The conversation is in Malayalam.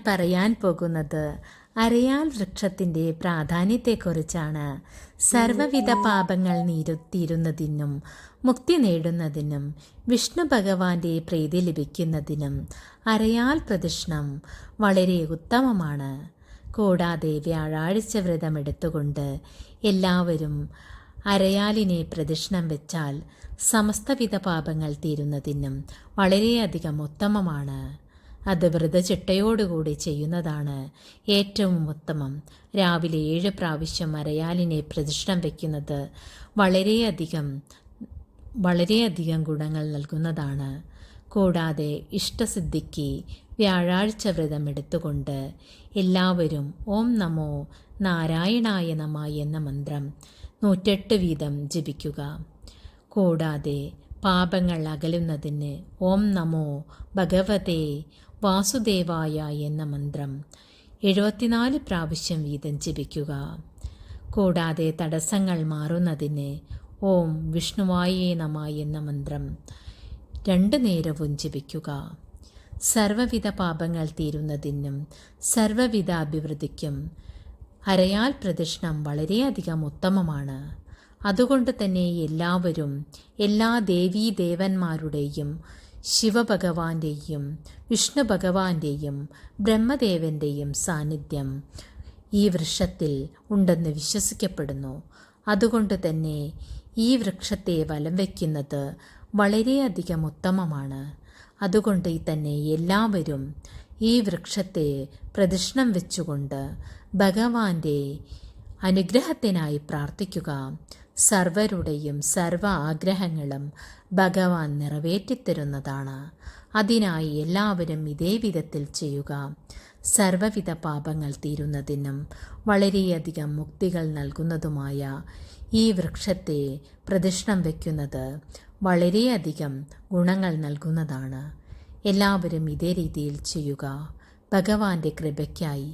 പറയാൻ പോകുന്നത് അരയാൽ വൃക്ഷത്തിൻ്റെ പ്രാധാന്യത്തെക്കുറിച്ചാണ്. സർവ്വവിധ പാപങ്ങൾ തീരുന്നതിനും മുക്തി നേടുന്നതിനും വിഷ്ണു ഭഗവാന്റെ പ്രീതി ലഭിക്കുന്നതിനും അരയാൽ പ്രദക്ഷിണം വളരെ ഉത്തമമാണ്. കൂടാതെ വ്യാഴാഴ്ച വ്രതമെടുത്തുകൊണ്ട് എല്ലാവരും അരയാലിനെ പ്രദക്ഷിണം വെച്ചാൽ സമസ്തവിധ പാപങ്ങൾ തീരുന്നതിനും വളരെയധികം ഉത്തമമാണ്. അത് വ്രതചിട്ടയോടുകൂടി ചെയ്യുന്നതാണ് ഏറ്റവും ഉത്തമം. രാവിലെ 7 പ്രാവശ്യം അരയാലിനെ പ്രദക്ഷിണം വയ്ക്കുന്നത് വളരെയധികം ഗുണങ്ങൾ നൽകുന്നതാണ്. കൂടാതെ ഇഷ്ടസിദ്ധിക്ക് വ്യാഴാഴ്ച വ്രതം എടുത്തുകൊണ്ട് എല്ലാവരും ഓം നമോ നാരായണായ നമ എന്ന മന്ത്രം 108 വീതം ജപിക്കുക. കൂടാതെ പാപങ്ങൾ അകലുന്നതിന് ഓം നമോ ഭഗവതേ വാസുദേവായ എന്ന മന്ത്രം 74 പ്രാവശ്യം വീതം ജപിക്കുക. കൂടാതെ തടസ്സങ്ങൾ മാറുന്നതിന് ഓം വിഷ്ണുവായേ നമ എന്ന മന്ത്രം 2 നേരവും ജപിക്കുക. സർവ്വവിധ പാപങ്ങൾ തീരുന്നതിനും സർവ്വവിധ അഭിവൃദ്ധിക്കും അരയാൽ പ്രദക്ഷിണം വളരെയധികം ഉത്തമമാണ്. അതുകൊണ്ട് തന്നെ എല്ലാവരും എല്ലാ ദേവീദേവന്മാരുടെയും ശിവഭഗവാന്റെയും വിഷ്ണു ഭഗവാന്റെയും ബ്രഹ്മദേവന്റെയും സാന്നിധ്യം ഈ വൃക്ഷത്തിൽ ഉണ്ടെന്ന് വിശ്വസിക്കപ്പെടുന്നു. അതുകൊണ്ട് തന്നെ ഈ വൃക്ഷത്തെ വലം വയ്ക്കുന്നത് വളരെയധികം ഉത്തമമാണ്. അതുകൊണ്ട് തന്നെ എല്ലാവരും ഈ വൃക്ഷത്തെ പ്രദക്ഷിണം വെച്ചുകൊണ്ട് ഭഗവാന്റെ അനുഗ്രഹത്തിനായി പ്രാർത്ഥിക്കുക. സർവരുടെയും സർവ ആഗ്രഹങ്ങളും ഭഗവാൻ നിറവേറ്റിത്തരുന്നതാണ്. അതിനായി എല്ലാവരും ഇതേ വിധത്തിൽ ചെയ്യുക. സർവവിധ പാപങ്ങൾ തീരുന്നതിനും വളരെയധികം മുക്തികൾ നൽകുന്നതുമായ ഈ വൃക്ഷത്തെ പ്രദക്ഷിണം വയ്ക്കുന്നത് വളരെയധികം ഗുണങ്ങൾ നൽകുന്നതാണ്. എല്ലാവരും ഇതേ രീതിയിൽ ചെയ്യുക. ഭഗവാന്റെ കൃപയ്ക്കായി